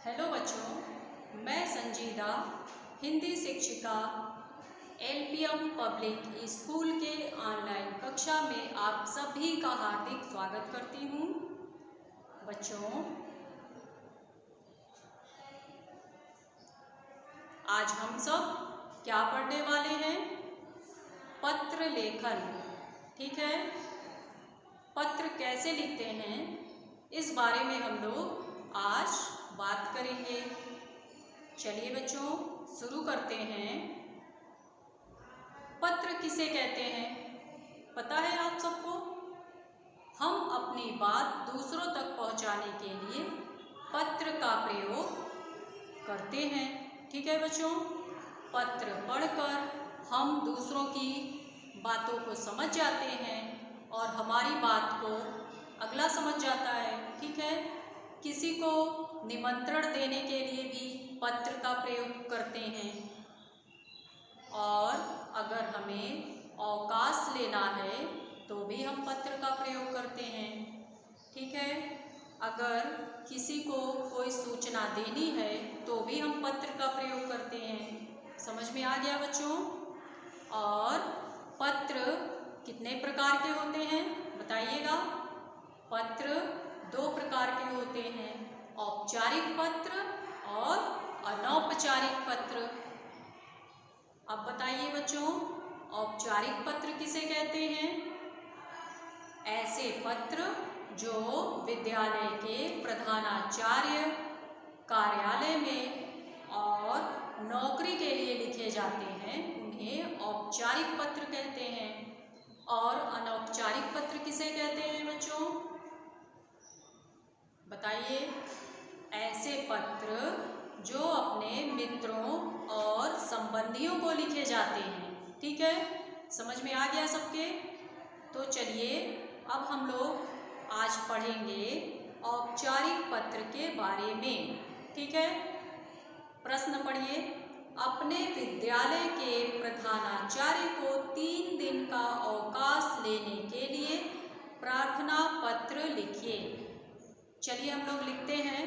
Hello बच्चों, मैं संजीदा हिंदी शिक्षिका एलपीएम पब्लिक स्कूल के ऑनलाइन कक्षा में आप सभी का हार्दिक स्वागत करती हूँ। बच्चों, आज हम सब क्या पढ़ने वाले हैं? पत्र लेखन। ठीक है, पत्र कैसे लिखते हैं इस बारे में हम लोग आज बात करेंगे। चलिए बच्चों, शुरू करते हैं। पत्र किसे कहते हैं पता है आप सबको? हम अपनी बात दूसरों तक पहुंचाने के लिए पत्र का प्रयोग करते हैं। ठीक है बच्चों, पत्र पढ़कर हम दूसरों की बातों को समझ जाते हैं और हमारी बात को अगला समझ जाता है। ठीक है, किसी को निमंत्रण देने के लिए भी पत्र का प्रयोग करते हैं और अगर हमें अवकाश लेना है तो भी हम पत्र का प्रयोग करते हैं। ठीक है, अगर किसी को कोई सूचना देनी है तो भी हम पत्र का प्रयोग करते हैं। समझ में आ गया बच्चों? और पत्र कितने प्रकार के होते हैं बताइएगा? पत्र 2 प्रकार के होते हैं, औपचारिक पत्र और अनौपचारिक पत्र। अब बताइए बच्चों, औपचारिक पत्र किसे कहते हैं? ऐसे पत्र जो विद्यालय के प्रधानाचार्य कार्यालय में और नौकरी के लिए लिखे जाते हैं, उन्हें औपचारिक पत्र कहते हैं। और अनौपचारिक पत्र किसे कहते हैं बच्चों? बताइए। ऐसे पत्र जो अपने मित्रों और संबंधियों को लिखे जाते हैं। ठीक है, समझ में आ गया सबके? तो चलिए अब हम लोग आज पढ़ेंगे औपचारिक पत्र के बारे में। ठीक है, प्रश्न पढ़िए। अपने विद्यालय के प्रधानाचार्य को 3 दिन का अवकाश लेने के लिए प्रार्थना पत्र लिखिए। चलिए हम लोग लिखते हैं।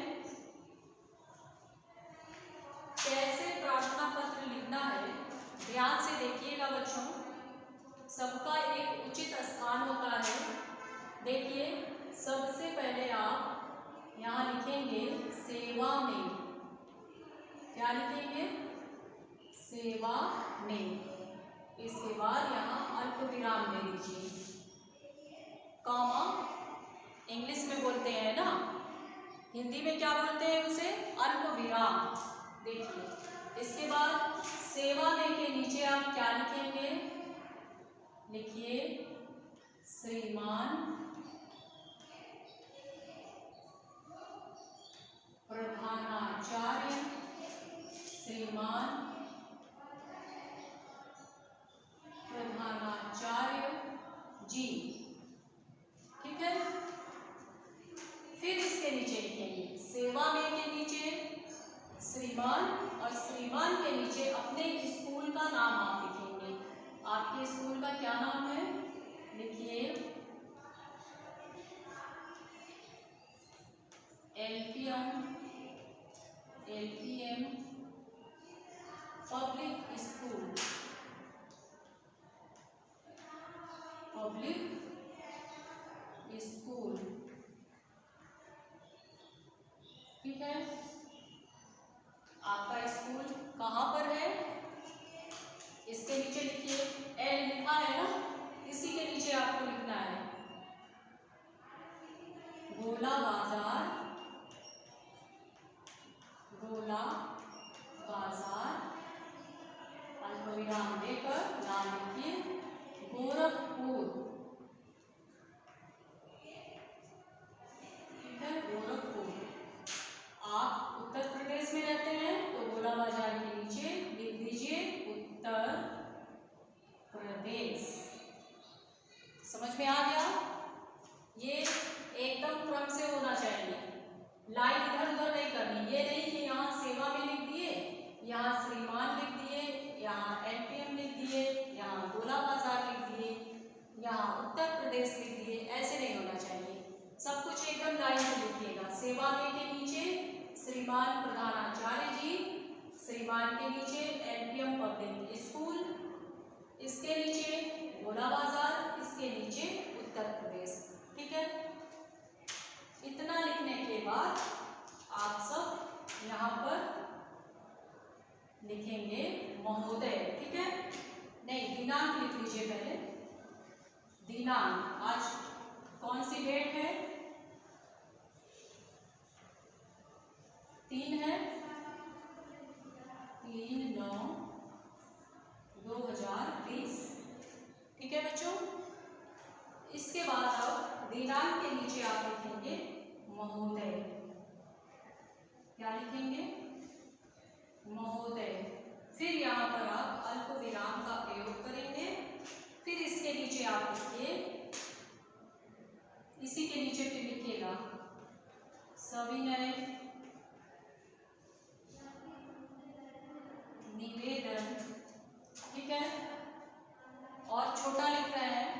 कैसे प्रार्थना पत्र लिखना है ध्यान से देखिएगा बच्चों। सबका एक उचित स्थान होता है। देखिए, सबसे पहले आप यहाँ लिखेंगे सेवा में। क्या लिखेंगे? सेवा में। इसके बाद यहाँ अल्प विराम दे दीजिए, कॉमा। इंग्लिश में बोलते हैं ना, हिंदी में क्या बोलते हैं उसे? अल्प विराम। देखिए, इसके बाद सेवा में के नीचे आप क्या लिखेंगे? लिखिए श्रीमान प्रधानाचार्य, श्रीमान प्रधानाचार्य जी। ठीक है, फिर इसके नीचे लिखेंगे सेवा में के नीचे श्रीमान और श्रीमान के नीचे अपने स्कूल का नाम आप लिखेंगे। आपके स्कूल का क्या नाम है? लिखिए LPM public school. Public school. ठीक है, आपका स्कूल कहाँ पर है? इसके नीचे लिखिए, एल लिखा है ना, इसी के नीचे आपको लिखना है गोला बाजार। गोला बाजार, अल्पविराम देकर नाम लिखिए गोरखपुर। ठीक है, गोरखपुर। आप उत्तर प्रदेश में रहते हैं तो गोला बाजार के नीचे लिख दीजिए उत्तर प्रदेश। समझ में आ गया? ये एकदम क्रम से होना चाहिए, लाइन इधर उधर नहीं करनी। ये नहीं कि यहाँ सेवा में लिख दिए, यहाँ श्रीमान लिख दिए, यहाँ एलपीएम लिख दिए, यहाँ गोला बाजार लिख दिए, यहाँ उत्तर प्रदेश लिख दिए। ऐसे नहीं होना चाहिए। सब कुछ एकदम लाइन से लिखिएगा। सेवा में के नीचे श्रीमान श्रीमान प्रधानाचार्य जी, श्रीमान के नीचे एमपीएम पब्लिक स्कूल, इसके नीचे गोला बाजार, इसके नीचे उत्तर प्रदेश। ठीक है, इतना लिखने के बाद आप सब यहाँ पर लिखेंगे महोदय। ठीक है, नहीं दिनांक लिख लीजिए पहले। दिनांक आज कौन सी डेट है? 3 है, 3/9/2020। ठीक है बच्चों, इसके बाद अब दिनांक के नीचे आप लिखेंगे महोदय। क्या लिखेंगे? महोदय। फिर यहाँ पर आप अल्प विराम का प्रयोग करेंगे। फिर इसके नीचे आप लिखिए, इसी के नीचे फिर लिखिएगा सविनय निवेदन। ठीक है, और छोटा लिख रहे हैं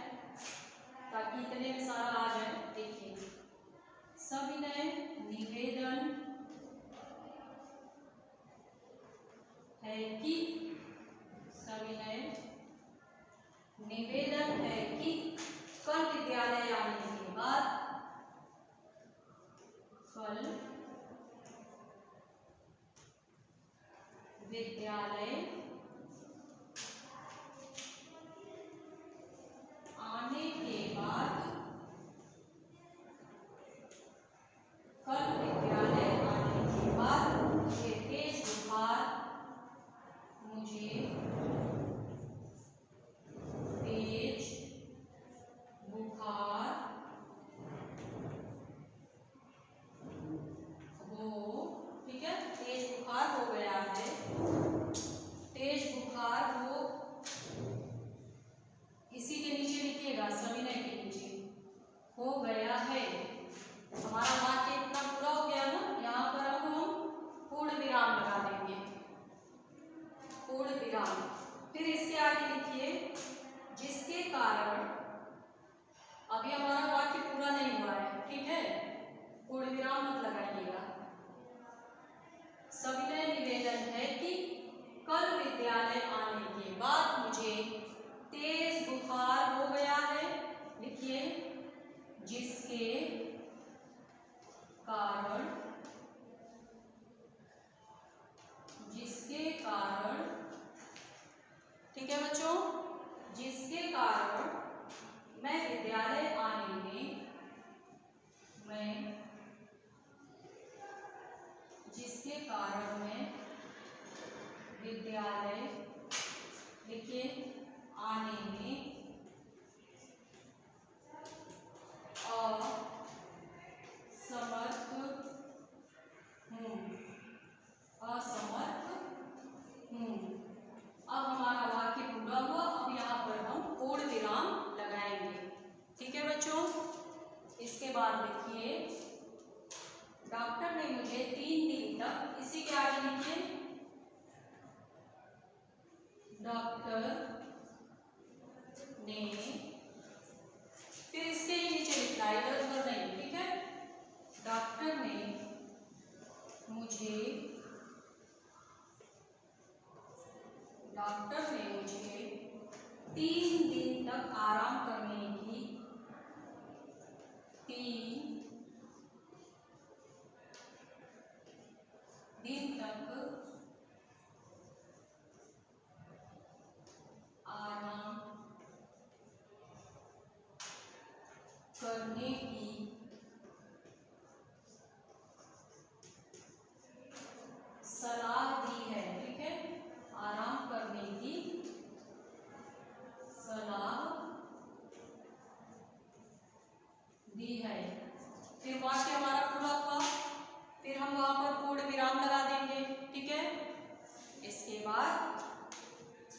ताकि इतने में सारा आ जाए। देखिए, सविनय निवेदन है कि, सविनय निवेदन है कि कल विद्यालय आने के बाद, कल विद्यालय आने के बाद, कल विद्यालय आने के बाद मुझे तेज बुखार, मुझे तेज बुखार हो। ठीक है, तेज बुखार हो गया है, तेज बुखार हो, इसी के नीचे लिखिएगा सविनय के नीचे हो गया है। हमारा वाक्य इतना पूरा हो गया ना, यहाँ पर अब हम पूर्ण विराम लगा देंगे, पूर्ण विराम। फिर इसके आगे लिखिए जिसके कारण, अभी हमारा वाक्य पूरा नहीं हुआ है। ठीक है, पूर्ण विराम मत लगाइएगा। सविनय निवेदन है कि कल विद्यालय आने के बाद मुझे तेज बुखार हो गया है। लिखिए जिसके कारण, जिसके कारण। ठीक है बच्चों, जिसके कारण मैं विद्यालय आने में, मैं जिसके कारण मैं विद्यालय, लिखिए आने में असमर्थ हूँ, असमर्थ हूँ। अब हमारा वाक्य पूरा हुआ। अब यहाँ पर हम पूर्ण विराम लगाएंगे। ठीक है बच्चों, इसके बाद लिखिए डॉक्टर ने मुझे 3 दिन तक, इसी के आगे लिखिए डॉक्टर ने, फिर इसके ही नीचे लिखना है, इधर उधर नहीं। ठीक है, डॉक्टर ने मुझे, डॉक्टर ने मुझे 3 दिन तक आराम करने की, 3 दिन तक आराम करने की सलाह दी है। ठीक है, आराम करने की सलाह दी है। फिर वाक्य हमारा पूरा हुआ। फिर हम वहां पर पूर्ण विराम लगा देंगे। ठीक है, इसके बाद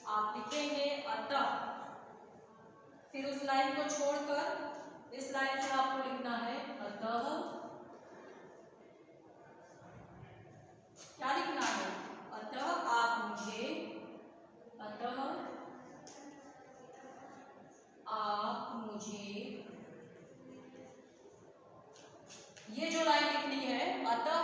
आप लिखेंगे अतः, फिर उस लाइन को छोड़कर इस लाइन से आपको लिखना है अतः, क्या लिखना है? अतः आप मुझे, अतः आप मुझे, ये जो लाइन लिखनी है अतः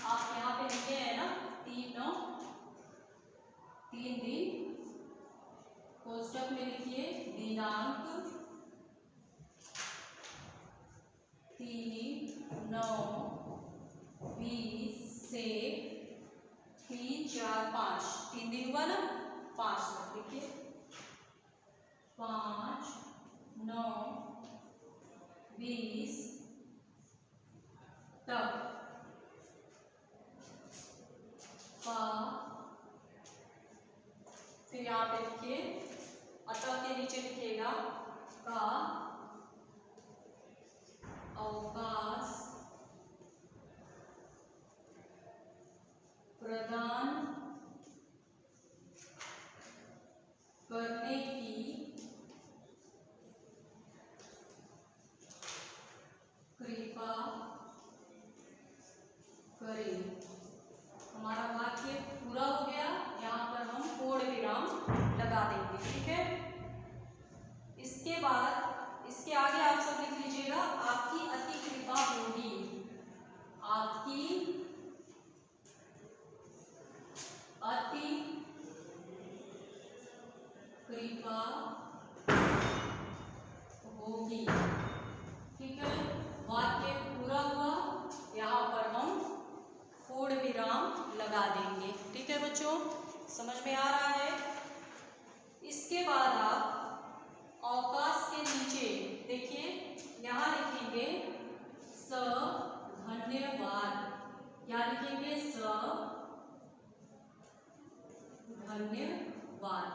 आप यहाँ पे लिखे हैं ना 3 दिन, कोष्टक में लिखिए दिनांक 3/9/20 से 3/4/5, 3 दिन हुआ ना, 5 तक लिखिए, 5/9/20 तक का, फिर यहाँ पे लिखिए अतः के नीचे लिखिएगा का अवकाश प्रदान करने की कृपा करें। हमारा वाक्य पूरा हो गया, यहाँ पर हम पूर्ण विराम लगा देंगे। ठीक है, इसके बाद इसके आगे आप सब लिख लीजिएगा आपकी अति कृपा होगी, आपकी अति कृपा होगी। ठीक है, वाक्य पूरा हुआ, यहाँ पर हम पूर्ण विराम लगा देंगे। ठीक है बच्चों, समझ में आ रहा है। इसके बाद आप अवकाश के नीचे देखिए, यहाँ लिखेंगे स धन्यवाद, क्या लिखेंगे स धन्यवाद।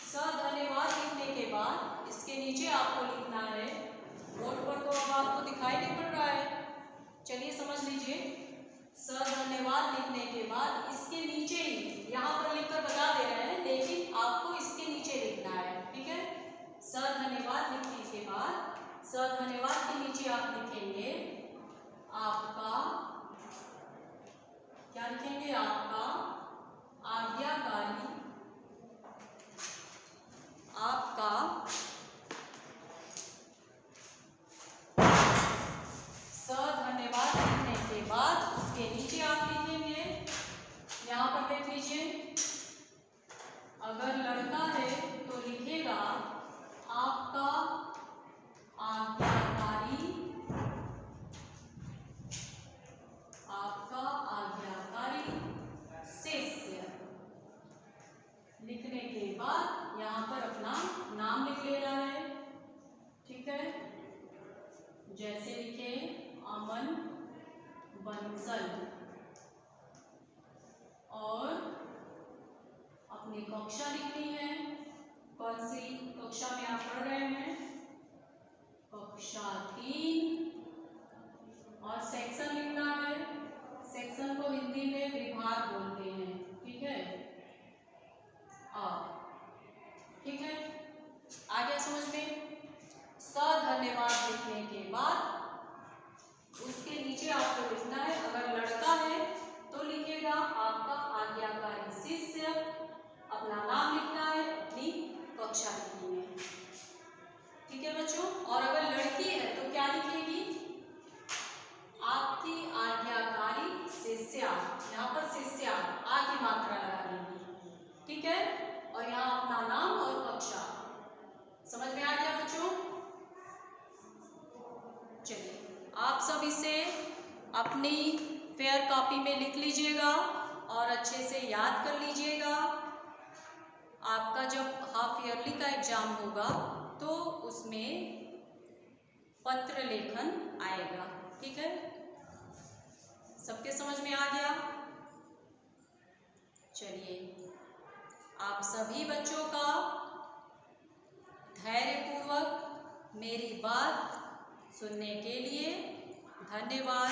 स धन्यवाद लिखने के बाद इसके नीचे आपको लिखना है, बोर्ड पर तो अब आपको दिखाई नहीं पड़ रहा है, चलिए समझ लीजिए। स धन्यवाद लिखने के बाद इसके नीचे ही यहाँ पर लिखकर बता दे रहे हैं, लेकिन आपको इसके नीचे लिखना है। ठीक है, स धन्यवाद लिखने के बाद स धन्यवाद के नीचे आप लिखेंगे आपका, क्या लिखेंगे, आपका आज्ञाकारी, आपका स धन्यवाद लिखने के बाद उसके नीचे आप लिखेंगे, यहाँ पर देख लीजिए, अगर लड़का है तो लिखेगा आपका आज्ञाकारी, आपका आज्ञाकारी शिष्य। लिखने के बाद यहाँ पर अपना नाम लिख लेना है। ठीक है, जैसे लिखे अमन बंसल, और अपनी कक्षा लिखनी है, कौन सी कक्षा में आप पढ़ रहे हैं, कक्षा 3, और सेक्शन लिखना है, सेक्शन को हिंदी में विभाग बोलते हैं। ठीक है, ठीक है, आ गया समझ में। स धन्यवाद लिखने के बाद उसके नीचे आपको लिखना है, अगर लड़का है तो लिखेगा आपका आज्ञाकारी शिष्य, अपना नाम लिखना है, अपनी कक्षा लिखनी है। ठीक है बच्चों, और अगर लड़की है तो क्या लिखेगी, आपकी आज्ञाकारी शिष्या, यहाँ पर शिष्या आ की मात्रा लगा देंगी। ठीक है, और यहाँ अपना नाम और कक्षा। समझ में आ गया बच्चों। चलिए आप सब इसे अपनी फेयर कॉपी में लिख लीजिएगा और अच्छे से याद कर लीजिएगा। आपका जब हाफ ईयरली का एग्जाम होगा तो उसमें पत्र लेखन आएगा। ठीक है, सबके समझ में आ गया। चलिए, आप सभी बच्चों का धैर्यपूर्वक मेरी बात सुनने के लिए धन्यवाद।